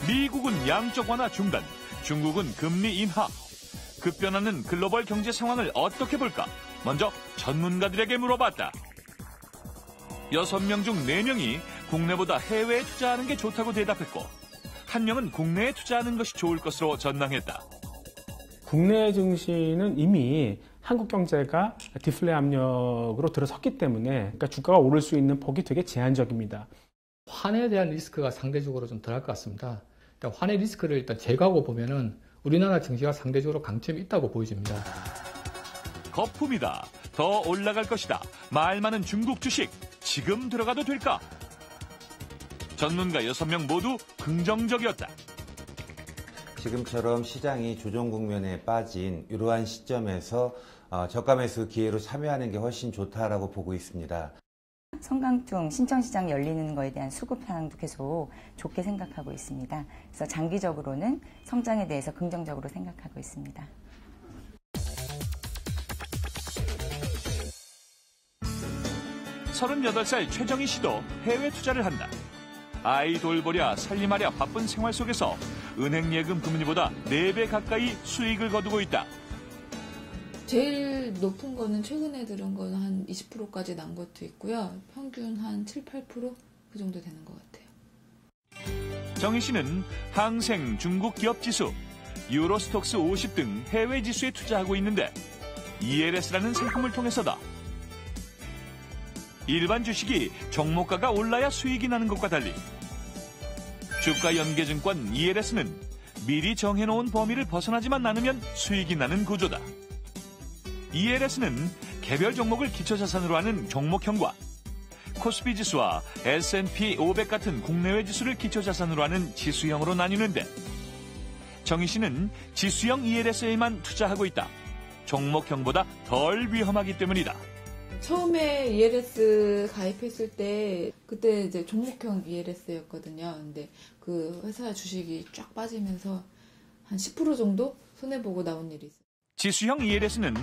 미국은 양적 완화 중단, 중국은 금리 인하. 급변하는 글로벌 경제 상황을 어떻게 볼까? 먼저 전문가들에게 물어봤다. 6명 중 4명이 국내보다 해외에 투자하는 게 좋다고 대답했고, 1명은 국내에 투자하는 것이 좋을 것으로 전망했다. 국내 증시는 이미 한국 경제가 디플레 압력으로 들어섰기 때문에 그러니까 주가가 오를 수 있는 폭이 되게 제한적입니다. 환에 대한 리스크가 상대적으로 좀 덜할 것 같습니다. 일단 환의 리스크를 일단 제거하고 보면은 우리나라 증시가 상대적으로 강점이 있다고 보여집니다. 거품이다. 더 올라갈 것이다. 말 많은 중국 주식. 지금 들어가도 될까? 전문가 6명 모두 긍정적이었다. 지금처럼 시장이 조정 국면에 빠진 이러한 시점에서 저가 매수 기회로 참여하는 게 훨씬 좋다라고 보고 있습니다. 성강중 신청시장 열리는 거에 대한 수급 상황도 계속 좋게 생각하고 있습니다. 그래서 장기적으로는 성장에 대해서 긍정적으로 생각하고 있습니다. (38살) 최정희 씨도 해외 투자를 한다. 아이 돌보랴 살림하랴 바쁜 생활 속에서 은행 예금 금리보다 4배 가까이 수익을 거두고 있다. 제일 높은 거는 최근에 들은 거는 한 20%까지 난 것도 있고요. 평균 한 7, 8% 그 정도 되는 것 같아요. 정희 씨는 항생, 중국 기업 지수, 유로스톡스 50 등 해외 지수에 투자하고 있는데 ELS라는 상품을 통해서다. 일반 주식이 종목가가 올라야 수익이 나는 것과 달리 주가연계증권 ELS는 미리 정해놓은 범위를 벗어나지만 않으면 수익이 나는 구조다. ELS는 개별 종목을 기초자산으로 하는 종목형과 코스피 지수와 S&P 500 같은 국내외 지수를 기초자산으로 하는 지수형으로 나뉘는데 정희 씨는 지수형 ELS에만 투자하고 있다. 종목형보다 덜 위험하기 때문이다. 처음에 ELS 가입했을 때 그때 이제 종목형 ELS였거든요. 근데 그 회사 주식이 쫙 빠지면서 한 10% 정도 손해보고 나온 일이 있어요. 지수형 ELS는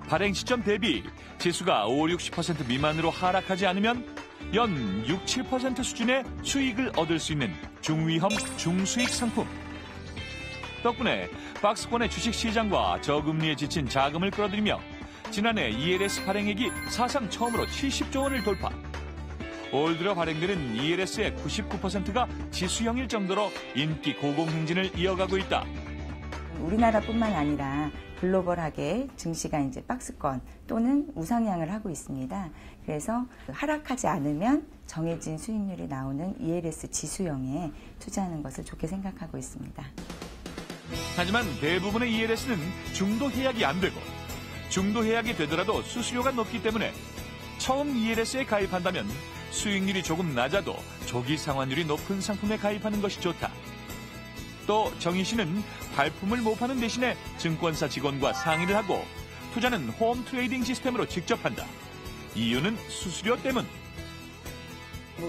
발행 시점 대비 지수가 5, 60% 미만으로 하락하지 않으면 연 6, 7% 수준의 수익을 얻을 수 있는 중위험, 중수익 상품. 덕분에 박스권의 주식시장과 저금리에 지친 자금을 끌어들이며 지난해 ELS 발행액이 사상 처음으로 70조 원을 돌파. 올 들어 발행되는 ELS의 99%가 지수형일 정도로 인기 고공행진을 이어가고 있다. 우리나라뿐만 아니라 글로벌하게 증시가 이제 박스권 또는 우상향을 하고 있습니다. 그래서 하락하지 않으면 정해진 수익률이 나오는 ELS 지수형에 투자하는 것을 좋게 생각하고 있습니다. 하지만 대부분의 ELS는 중도 해약이 안 되고 중도 해약이 되더라도 수수료가 높기 때문에 처음 ELS에 가입한다면 수익률이 조금 낮아도 조기 상환율이 높은 상품에 가입하는 것이 좋다. 또 정희 씨는 발품을 못 파는 대신에 증권사 직원과 상의를 하고 투자는 홈 트레이딩 시스템으로 직접 한다. 이유는 수수료 때문.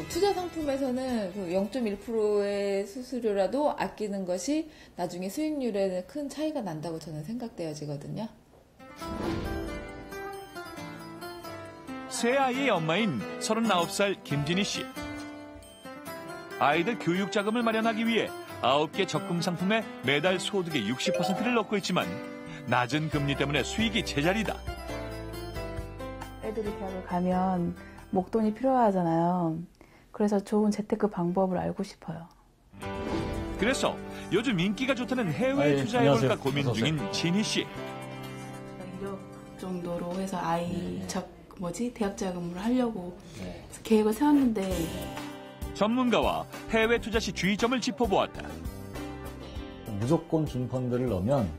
투자 상품에서는 0.1%의 수수료라도 아끼는 것이 나중에 수익률에는 큰 차이가 난다고 저는 생각되어지거든요. 세 아이의 엄마인 39살 김진희 씨. 아이들 교육 자금을 마련하기 위해 9개 적금 상품에 매달 소득의 60%를 넣고 있지만 낮은 금리 때문에 수익이 제자리다. 애들이 대학을 가면 목돈이 필요하잖아요. 그래서 좋은 재테크 방법을 알고 싶어요. 그래서 요즘 인기가 좋다는 해외 투자해볼까 고민 중인 진희 씨. 1억 정도로 해서 아이 대학 자금을 하려고 계획을 세웠는데 전문가와 해외 투자 시 주의점을 짚어보았다. 무조건 준펀드를 넣으면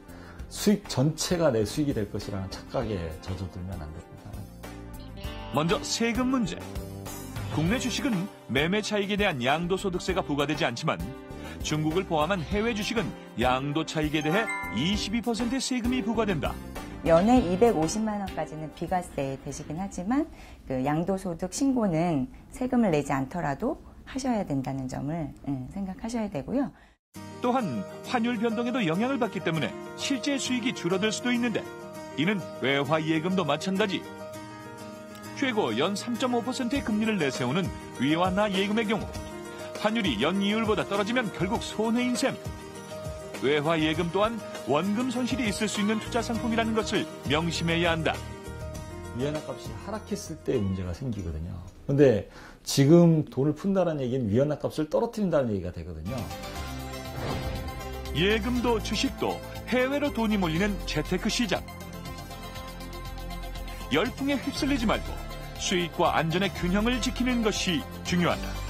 수익 전체가 내 수익이 될 것이라는 착각에 젖어들면 안 됩니다. 먼저 세금 문제. 국내 주식은 매매 차익에 대한 양도소득세가 부과되지 않지만 중국을 포함한 해외 주식은 양도 차익에 대해 22%의 세금이 부과된다. 연에 250만 원까지는 비과세 되시긴 하지만 그 양도소득 신고는 세금을 내지 않더라도 하셔야 된다는 점을 생각하셔야 되고요. 또한 환율 변동에도 영향을 받기 때문에 실제 수익이 줄어들 수도 있는데 이는 외화 예금도 마찬가지. 최고 연 3.5%의 금리를 내세우는 위안화 예금의 경우 환율이 연이율보다 떨어지면 결국 손해인 셈. 외화 예금 또한 원금 손실이 있을 수 있는 투자 상품이라는 것을 명심해야 한다. 위안화 값이 하락했을 때 문제가 생기거든요. 근데 지금 돈을 푼다는 얘기는 위안화 값을 떨어뜨린다는 얘기가 되거든요. 예금도 주식도 해외로 돈이 몰리는 재테크 시장. 열풍에 휩쓸리지 말고 수익과 안전의 균형을 지키는 것이 중요하다.